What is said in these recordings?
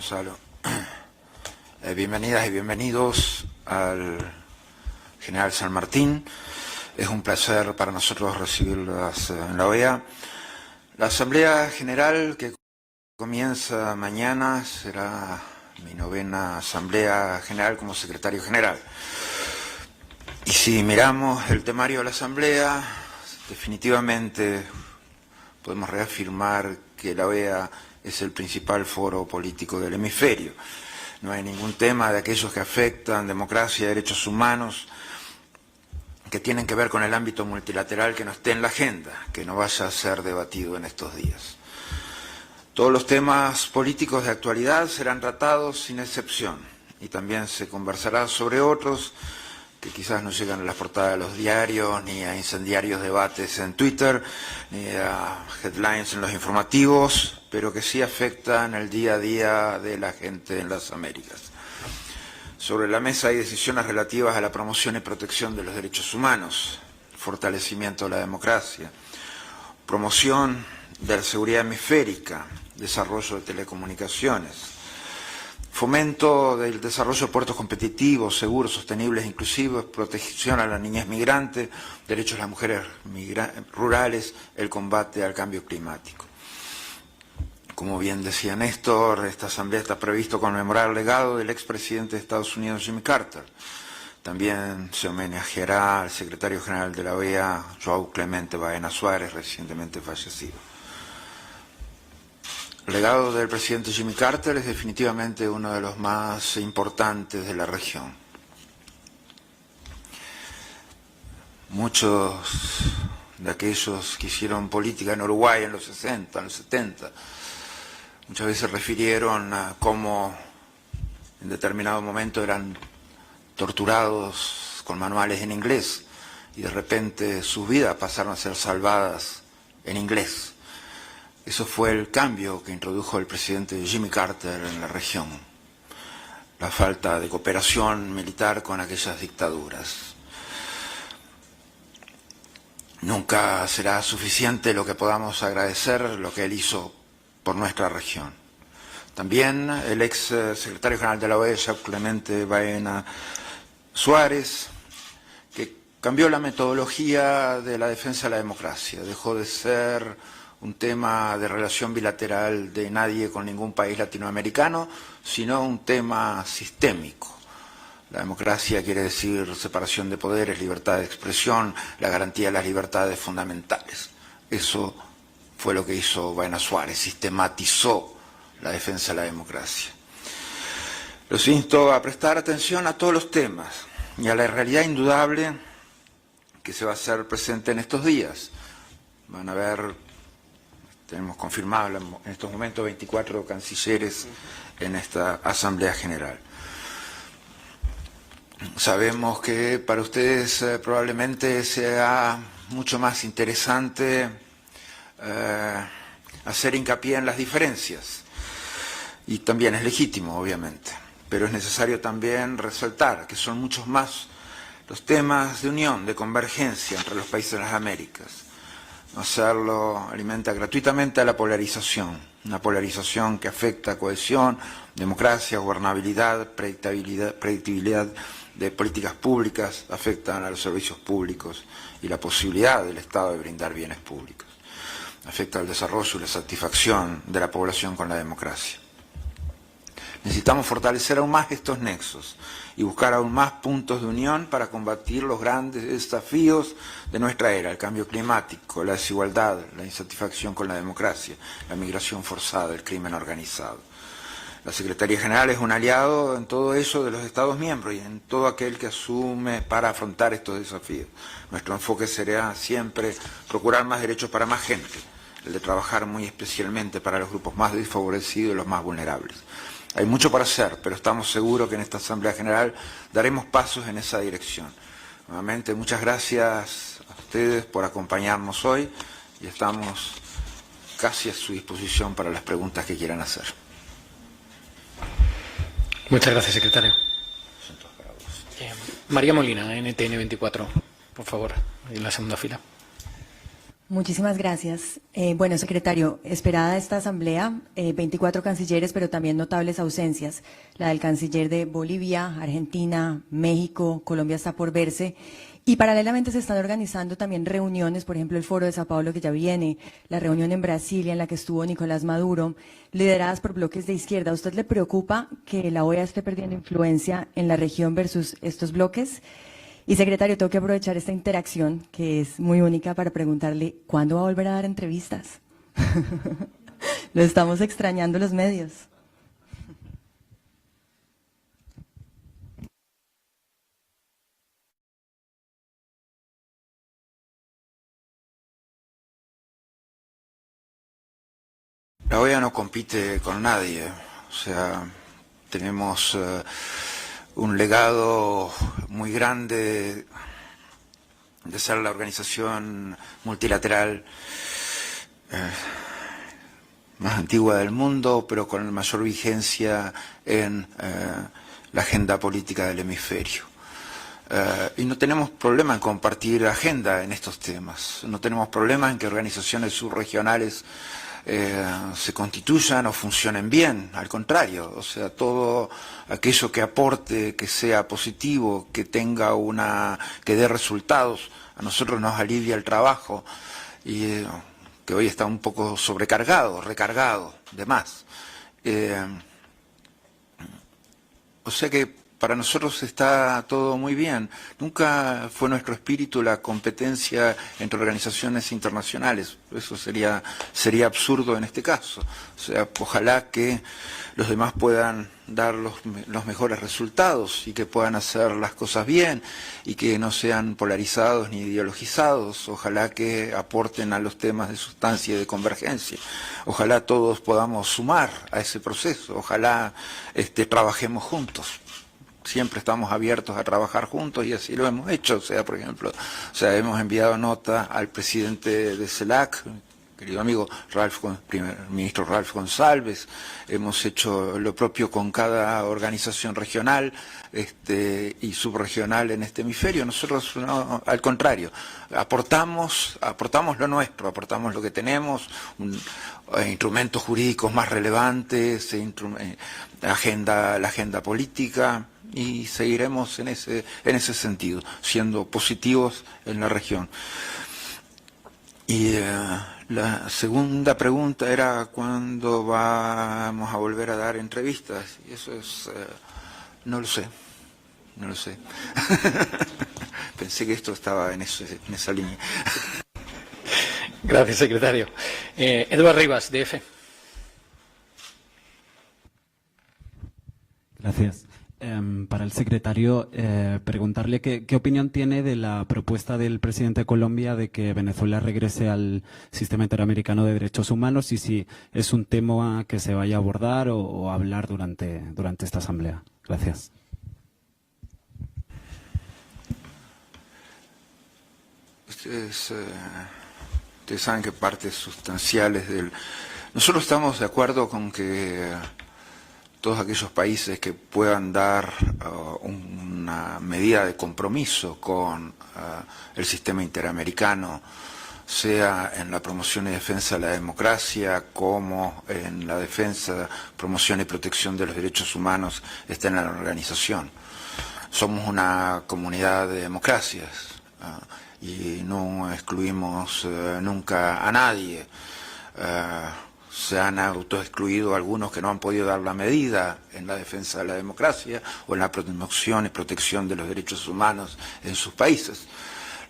Gonzalo. Bienvenidas y bienvenidos al General San Martín. Es un placer para nosotros recibirlas en la OEA. La Asamblea General que comienza mañana será mi 9ª Asamblea General como Secretario General. Y si miramos el temario de la Asamblea, definitivamente podemos reafirmar que la OEA es el principal foro político del hemisferio. No hay ningún tema de aquellos que afectan democracia y derechos humanos que tienen que ver con el ámbito multilateral que no esté en la agenda, que no vaya a ser debatido en estos días. Todos los temas políticos de actualidad serán tratados sin excepción y también se conversará sobre otros que quizás no llegan a las portadas de los diarios, ni a incendiarios debates en Twitter, ni a headlines en los informativos, pero que sí afectan el día a día de la gente en las Américas. Sobre la mesa hay decisiones relativas a la promoción y protección de los derechos humanos, fortalecimiento de la democracia, promoción de la seguridad hemisférica, desarrollo de telecomunicaciones, fomento del desarrollo de puertos competitivos, seguros, sostenibles, inclusivos, protección a la niñez migrante, derechos de las mujeres rurales, el combate al cambio climático. Como bien decía Néstor, esta asamblea está previsto conmemorar el legado del expresidente de Estados Unidos, Jimmy Carter. También se homenajeará al secretario general de la OEA, João Clemente Baena Suárez, recientemente fallecido. El legado del presidente Jimmy Carter es definitivamente uno de los más importantes de la región. Muchos de aquellos que hicieron política en Uruguay en los 60, en los 70, muchas veces refirieron a cómo en determinado momento eran torturados con manuales en inglés y de repente sus vidas pasaron a ser salvadas en inglés. Eso fue el cambio que introdujo el presidente Jimmy Carter en la región. La falta de cooperación militar con aquellas dictaduras. Nunca será suficiente lo que podamos agradecer, lo que él hizo por nuestra región. También el ex secretario general de la OEA, João Clemente Baena Suárez, que cambió la metodología de la defensa de la democracia. Dejó de ser un tema de relación bilateral de nadie con ningún país latinoamericano, sino un tema sistémico. La democracia quiere decir separación de poderes, libertad de expresión, la garantía de las libertades fundamentales. Eso fue lo que hizo Baena Suárez, sistematizó la defensa de la democracia. Los insto a prestar atención a todos los temas y a la realidad indudable que se va a hacer presente en estos días. Van a haber, tenemos confirmado en estos momentos 24 cancilleres en esta Asamblea General. Sabemos que para ustedes probablemente sea mucho más interesante hacer hincapié en las diferencias, y también es legítimo, obviamente, pero es necesario también resaltar que son muchos más los temas de unión, de convergencia entre los países de las Américas. No hacerlo alimenta gratuitamente a la polarización, una polarización que afecta a cohesión, democracia, gobernabilidad, predictibilidad de políticas públicas, afectan a los servicios públicos y la posibilidad del Estado de brindar bienes públicos. Afecta al desarrollo y la satisfacción de la población con la democracia. Necesitamos fortalecer aún más estos nexos y buscar aún más puntos de unión para combatir los grandes desafíos de nuestra era, el cambio climático, la desigualdad, la insatisfacción con la democracia, la migración forzada, el crimen organizado. La Secretaría General es un aliado en todo ello de los Estados miembros y en todo aquel que asume para afrontar estos desafíos. Nuestro enfoque será siempre procurar más derechos para más gente, el de trabajar muy especialmente para los grupos más desfavorecidos y los más vulnerables. Hay mucho para hacer, pero estamos seguros que en esta Asamblea General daremos pasos en esa dirección. Nuevamente, muchas gracias a ustedes por acompañarnos hoy y estamos casi a su disposición para las preguntas que quieran hacer. Muchas gracias, secretario. María Molina, NTN 24, por favor, en la segunda fila. Muchísimas gracias. Bueno, secretario, esperada esta asamblea, 24 cancilleres, pero también notables ausencias. La del canciller de Bolivia, Argentina, México, Colombia está por verse. Y paralelamente se están organizando también reuniones, por ejemplo, el Foro de Sao Paulo que ya viene, la reunión en Brasilia en la que estuvo Nicolás Maduro, lideradas por bloques de izquierda. ¿A usted le preocupa que la OEA esté perdiendo influencia en la región versus estos bloques? Y secretario, tengo que aprovechar esta interacción, que es muy única, para preguntarle, ¿cuándo va a volver a dar entrevistas? Lo estamos extrañando los medios. La OEA no compite con nadie, o sea, tenemos un legado muy grande de ser la organización multilateral más antigua del mundo, pero con mayor vigencia en la agenda política del hemisferio. Y no tenemos problema en compartir agenda en estos temas, no tenemos problema en que organizaciones subregionales se constituyan o funcionen bien, al contrario, o sea, todo aquello que aporte, que sea positivo, que tenga que dé resultados, a nosotros nos alivia el trabajo y que hoy está un poco sobrecargado, recargado, de más. O sea que para nosotros está todo muy bien. Nunca fue nuestro espíritu la competencia entre organizaciones internacionales. Eso sería absurdo en este caso. O sea, ojalá que los demás puedan dar los mejores resultados y que puedan hacer las cosas bien y que no sean polarizados ni ideologizados. Ojalá que aporten a los temas de sustancia y de convergencia. Ojalá todos podamos sumar a ese proceso. Ojalá trabajemos juntos. Siempre estamos abiertos a trabajar juntos y así lo hemos hecho. O sea, por ejemplo, hemos enviado nota al presidente de CELAC, querido amigo primer ministro Ralph González, hemos hecho lo propio con cada organización regional y subregional en este hemisferio. Nosotros, no, al contrario, aportamos lo nuestro, aportamos lo que tenemos, instrumentos jurídicos más relevantes, la agenda política, y seguiremos en ese sentido, siendo positivos en la región. Y la segunda pregunta era ¿cuándo vamos a volver a dar entrevistas? Y eso es, no lo sé. Pensé que esto estaba en esa línea. Gracias, secretario. Eduard Rivas, DF. Gracias. Para el secretario, preguntarle qué opinión tiene de la propuesta del presidente de Colombia de que Venezuela regrese al sistema interamericano de derechos humanos y si es un tema que se vaya a abordar o hablar durante esta asamblea. Gracias. Ustedes saben que partes sustanciales Nosotros estamos de acuerdo con que todos aquellos países que puedan dar una medida de compromiso con el sistema interamericano, sea en la promoción y defensa de la democracia, como en la defensa, promoción y protección de los derechos humanos, estén en la organización. Somos una comunidad de democracias y no excluimos nunca a nadie. Se han autoexcluido algunos que no han podido dar la medida en la defensa de la democracia o en la promoción y protección de los derechos humanos en sus países.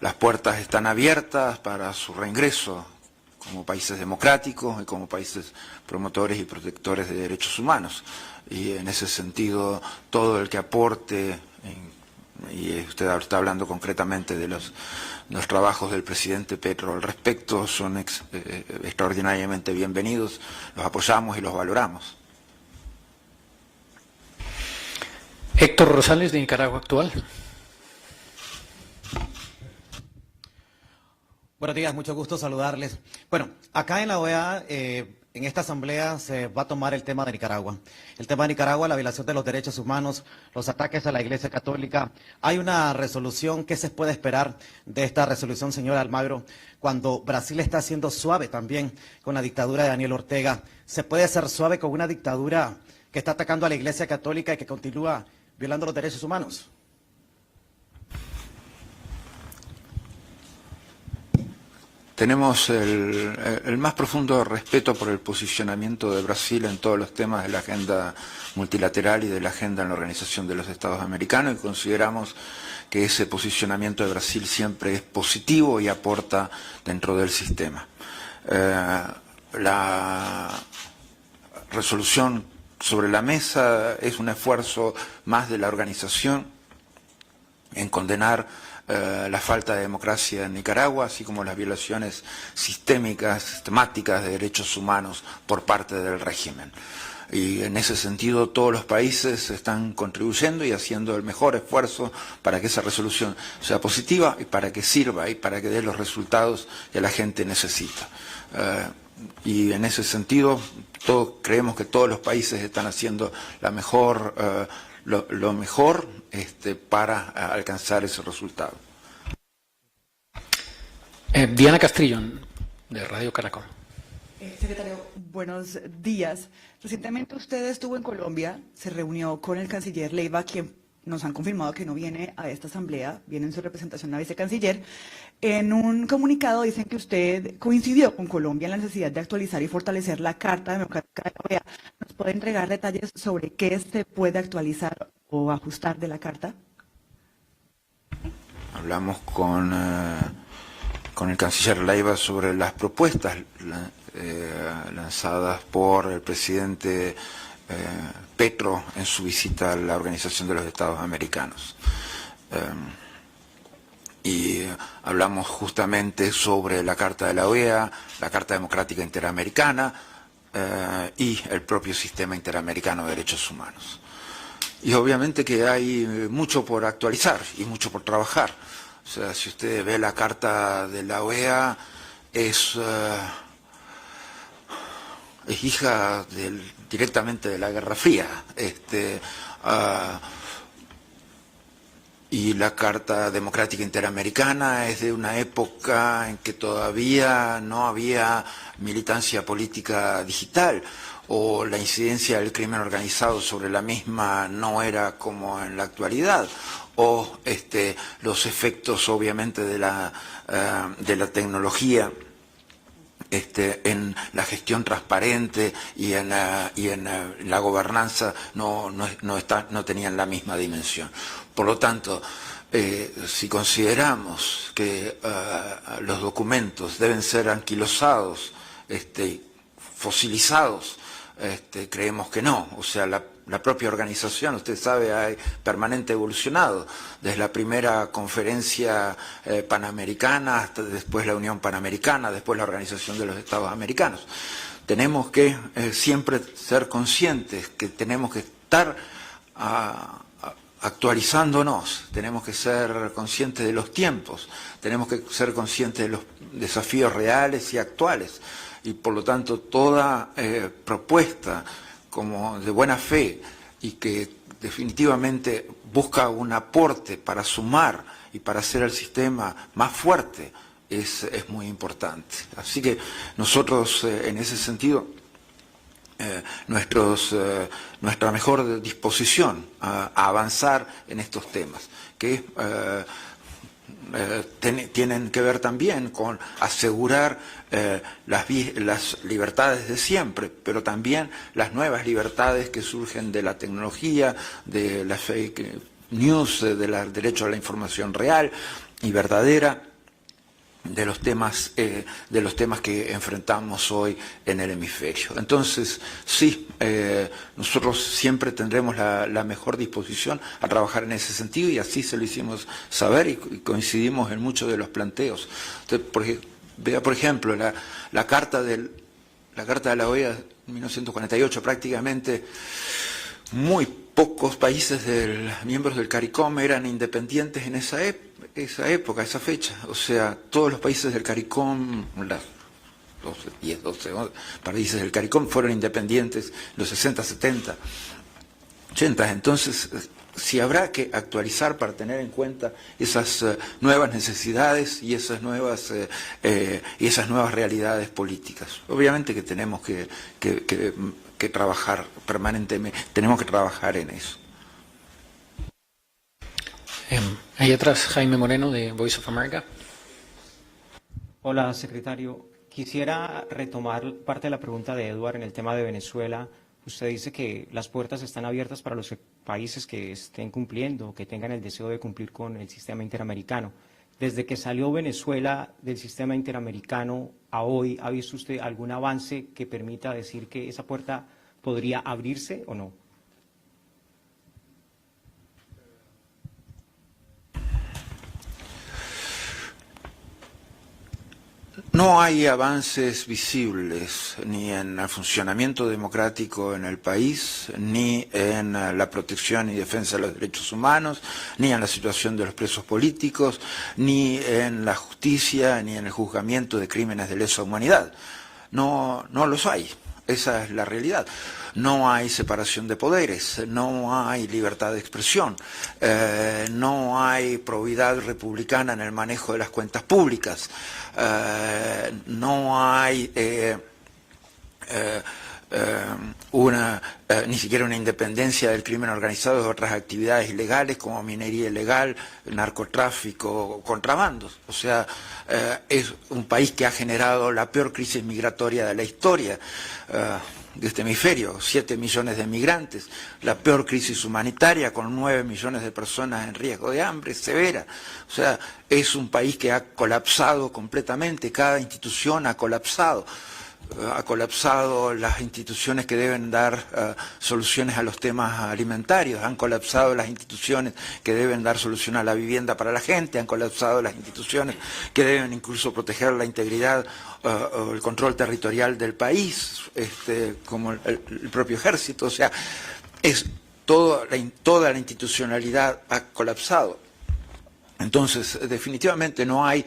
Las puertas están abiertas para su reingreso como países democráticos y como países promotores y protectores de derechos humanos. Y en ese sentido, todo el que aporte, y usted está hablando concretamente de los trabajos del presidente Petro al respecto, son extraordinariamente bienvenidos, los apoyamos y los valoramos. Héctor Rosales, de Nicaragua Actual. Buenos días, mucho gusto saludarles. Bueno, acá en la OEA En esta asamblea se va a tomar el tema de Nicaragua. El tema de Nicaragua, la violación de los derechos humanos, los ataques a la Iglesia Católica. ¿Hay una resolución? ¿Qué se puede esperar de esta resolución, señor Almagro? Cuando Brasil está siendo suave también con la dictadura de Daniel Ortega, ¿se puede ser suave con una dictadura que está atacando a la Iglesia Católica y que continúa violando los derechos humanos? Tenemos el más profundo respeto por el posicionamiento de Brasil en todos los temas de la agenda multilateral y de la agenda en la Organización de los Estados Americanos, y consideramos que ese posicionamiento de Brasil siempre es positivo y aporta dentro del sistema. La resolución sobre la mesa es un esfuerzo más de la organización en condenar la falta de democracia en Nicaragua, así como las violaciones sistémicas, sistemáticas de derechos humanos por parte del régimen. Y en ese sentido todos los países están contribuyendo y haciendo el mejor esfuerzo para que esa resolución sea positiva y para que sirva y para que dé los resultados que la gente necesita. Y en ese sentido creemos que todos los países están haciendo lo mejor para alcanzar ese resultado. Diana Castrillón, de Radio Caracol. Secretario, buenos días. Recientemente usted estuvo en Colombia, se reunió con el canciller Leiva, quien nos han confirmado que no viene a esta asamblea, viene en su representación la vicecanciller. En un comunicado dicen que usted coincidió con Colombia en la necesidad de actualizar y fortalecer la Carta Democrática de la OEA. ¿Nos puede entregar detalles sobre qué se puede actualizar o ajustar de la Carta? Hablamos con el canciller Leiva sobre las propuestas lanzadas por el presidente Petro en su visita a la Organización de los Estados Americanos. Y hablamos justamente sobre la Carta de la OEA, la Carta Democrática Interamericana y el propio Sistema Interamericano de Derechos Humanos. Y obviamente que hay mucho por actualizar y mucho por trabajar. O sea, si usted ve la Carta de la OEA, es hija directamente de la Guerra Fría. Y la Carta Democrática Interamericana es de una época en que todavía no había militancia política digital, o la incidencia del crimen organizado sobre la misma no era como en la actualidad, o los efectos obviamente de la tecnología en la gestión transparente y en la gobernanza no tenían la misma dimensión. Por lo tanto, si consideramos que los documentos deben ser anquilosados, fosilizados, creemos que no. O sea, la propia organización, usted sabe, ha permanente evolucionado, desde la primera conferencia panamericana hasta después la Unión Panamericana, después la Organización de los Estados Americanos. Tenemos que siempre ser conscientes que tenemos que estar actualizándonos, tenemos que ser conscientes de los tiempos, tenemos que ser conscientes de los desafíos reales y actuales, y por lo tanto toda propuesta como de buena fe y que definitivamente busca un aporte para sumar y para hacer el sistema más fuerte es muy importante. Así que nosotros en ese sentido nuestra mejor disposición a avanzar en estos temas, que tienen que ver también con asegurar las libertades de siempre, pero también las nuevas libertades que surgen de la tecnología, de la fake news, del derecho a la información real y verdadera, de los temas que enfrentamos hoy en el hemisferio. Entonces, sí, nosotros siempre tendremos la mejor disposición a trabajar en ese sentido, y así se lo hicimos saber y coincidimos en muchos de los planteos. Entonces, vea, por ejemplo, la carta de la OEA de 1948, prácticamente muy pocos países miembros del CARICOM eran independientes en esa época, esa fecha. O sea, todos los países del CARICOM, 10, 12 países del CARICOM fueron independientes en los 60, 70, 80. Entonces, sí habrá que actualizar para tener en cuenta esas nuevas necesidades y esas nuevas realidades políticas. Obviamente que tenemos que trabajar permanentemente, tenemos que trabajar en eso. Ahí atrás, Jaime Moreno, de Voice of America. Hola, secretario. Quisiera retomar parte de la pregunta de Edward en el tema de Venezuela. Usted dice que las puertas están abiertas para los países que estén cumpliendo, que tengan el deseo de cumplir con el sistema interamericano. Desde que salió Venezuela del sistema interamericano a hoy, ¿ha visto usted algún avance que permita decir que esa puerta podría abrirse o no? No hay avances visibles ni en el funcionamiento democrático en el país, ni en la protección y defensa de los derechos humanos, ni en la situación de los presos políticos, ni en la justicia, ni en el juzgamiento de crímenes de lesa humanidad. No los hay. Esa es la realidad. No hay separación de poderes, no hay libertad de expresión, no hay probidad republicana en el manejo de las cuentas públicas, no hay ni siquiera una independencia del crimen organizado de otras actividades ilegales como minería ilegal, narcotráfico, contrabandos. O sea, es un país que ha generado la peor crisis migratoria de la historia de este hemisferio, 7 millones de migrantes, la peor crisis humanitaria con 9 millones de personas en riesgo de hambre severa. O sea, es un país que ha colapsado completamente, cada institución ha colapsado las instituciones que deben dar soluciones a los temas alimentarios, han colapsado las instituciones que deben dar solución a la vivienda para la gente, han colapsado las instituciones que deben incluso proteger la integridad o el control territorial del país, como el propio ejército. O sea, toda la institucionalidad ha colapsado. Entonces, definitivamente no hay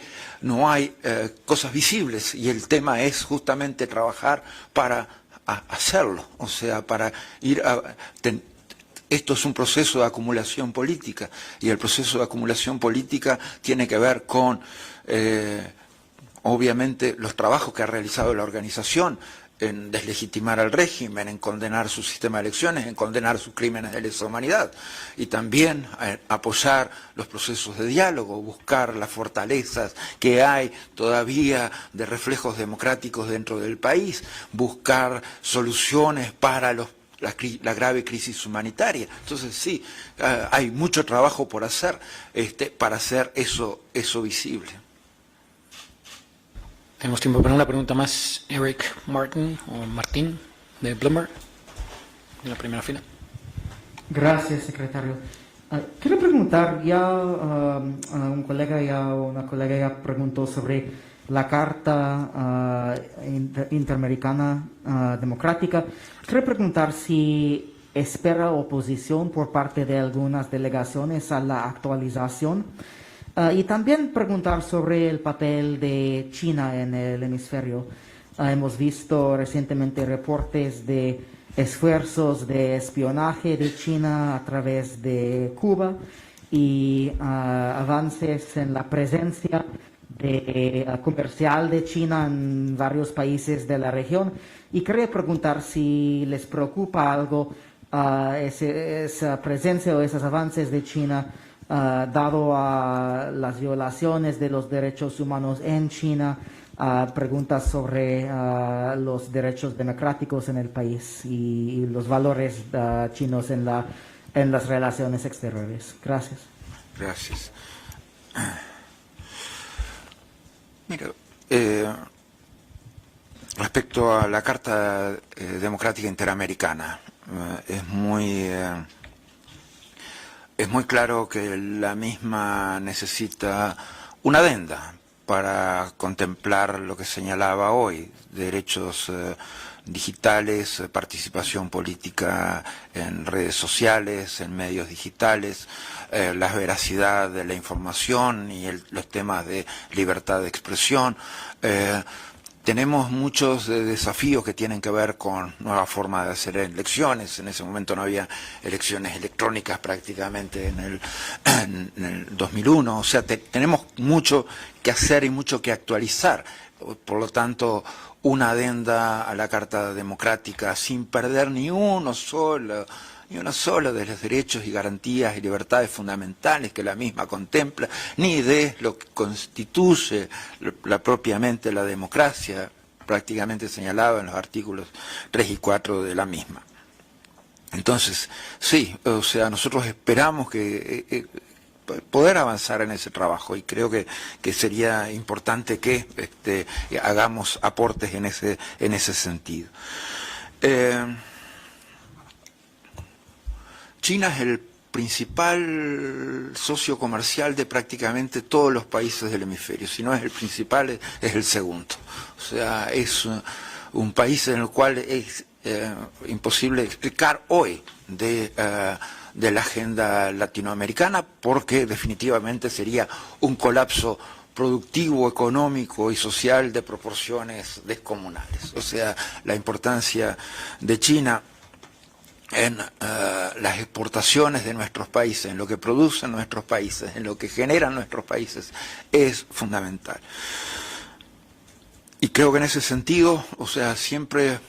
cosas visibles y el tema es justamente trabajar para hacerlo, o sea, para ir a... Esto es un proceso de acumulación política y el proceso de acumulación política tiene que ver con, obviamente, los trabajos que ha realizado la organización en deslegitimar al régimen, en condenar su sistema de elecciones, en condenar sus crímenes de lesa humanidad y también apoyar los procesos de diálogo, buscar las fortalezas que hay todavía de reflejos democráticos dentro del país, buscar soluciones para la grave crisis humanitaria. Entonces sí, hay mucho trabajo por hacer para hacer eso visible. Tenemos tiempo para una pregunta más. Eric Martin, o Martín, de Bloomberg, en la primera fila. Gracias, secretario. Quiero preguntar, una colega ya preguntó sobre la Carta Interamericana Democrática. Quiero preguntar si espera oposición por parte de algunas delegaciones a la actualización. Y también preguntar sobre el papel de China en el hemisferio. Hemos visto recientemente reportes de esfuerzos de espionaje de China a través de Cuba y avances en la presencia comercial de China en varios países de la región. Y quería preguntar si les preocupa algo esa presencia o esos avances de China dado a las violaciones de los derechos humanos en China, preguntas sobre los derechos democráticos en el país y los valores chinos en las relaciones exteriores. Gracias. Gracias. Mira, respecto a la Carta Democrática Interamericana, es muy claro que la misma necesita una adenda para contemplar lo que señalaba hoy, derechos digitales, participación política en redes sociales, en medios digitales, la veracidad de la información y los temas de libertad de expresión, tenemos muchos desafíos que tienen que ver con nueva forma de hacer elecciones. En ese momento no había elecciones electrónicas prácticamente en el 2001. O sea, tenemos mucho que hacer y mucho que actualizar. Por lo tanto, una adenda a la Carta Democrática sin perder ni uno solo de los derechos y garantías y libertades fundamentales que la misma contempla, ni de lo que constituye propiamente la democracia, prácticamente señalado en los artículos 3 y 4 de la misma. Entonces, sí, o sea, nosotros esperamos que poder avanzar en ese trabajo, y creo que sería importante que hagamos aportes en ese sentido. China es el principal socio comercial de prácticamente todos los países del hemisferio. Si no es el principal, es el segundo. O sea, es un país en el cual es imposible explicar hoy de la agenda latinoamericana, porque definitivamente sería un colapso productivo, económico y social de proporciones descomunales. O sea, la importancia de China en las exportaciones de nuestros países, en lo que producen nuestros países, en lo que generan nuestros países, es fundamental. Y creo que en ese sentido, o sea, siempre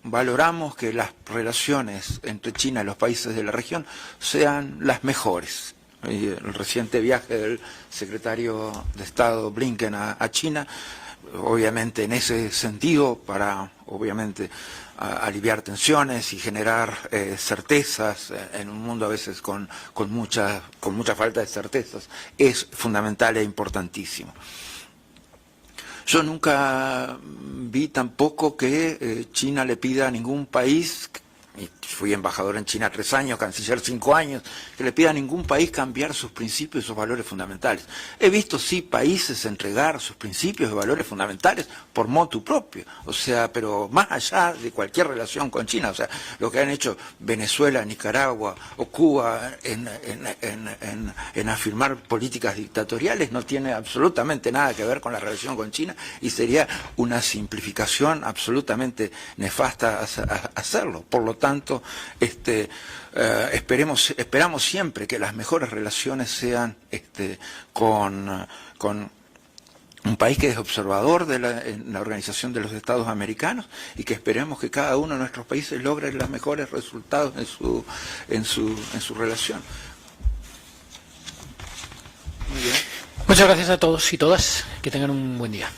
valoramos que las relaciones entre China y los países de la región sean las mejores. Y el reciente viaje del secretario de Estado Blinken a China, obviamente en ese sentido, para obviamente aliviar tensiones y generar certezas en un mundo a veces con mucha falta de certezas, es fundamental e importantísimo. Yo nunca vi tampoco que China le pida a ningún país, y fui embajador en China 3 años, canciller 5 años, que le pida a ningún país cambiar sus principios y sus valores fundamentales. He visto, sí, países entregar sus principios y valores fundamentales por motu propio, o sea, pero más allá de cualquier relación con China, o sea, lo que han hecho Venezuela, Nicaragua o Cuba en afirmar políticas dictatoriales no tiene absolutamente nada que ver con la relación con China, y sería una simplificación absolutamente nefasta hacerlo. Por lo tanto, esperamos siempre que las mejores relaciones sean con un país que es observador en la Organización de los Estados Americanos, y que esperemos que cada uno de nuestros países logre los mejores resultados en su relación. Muy bien. Muchas gracias a todos y todas. Que tengan un buen día.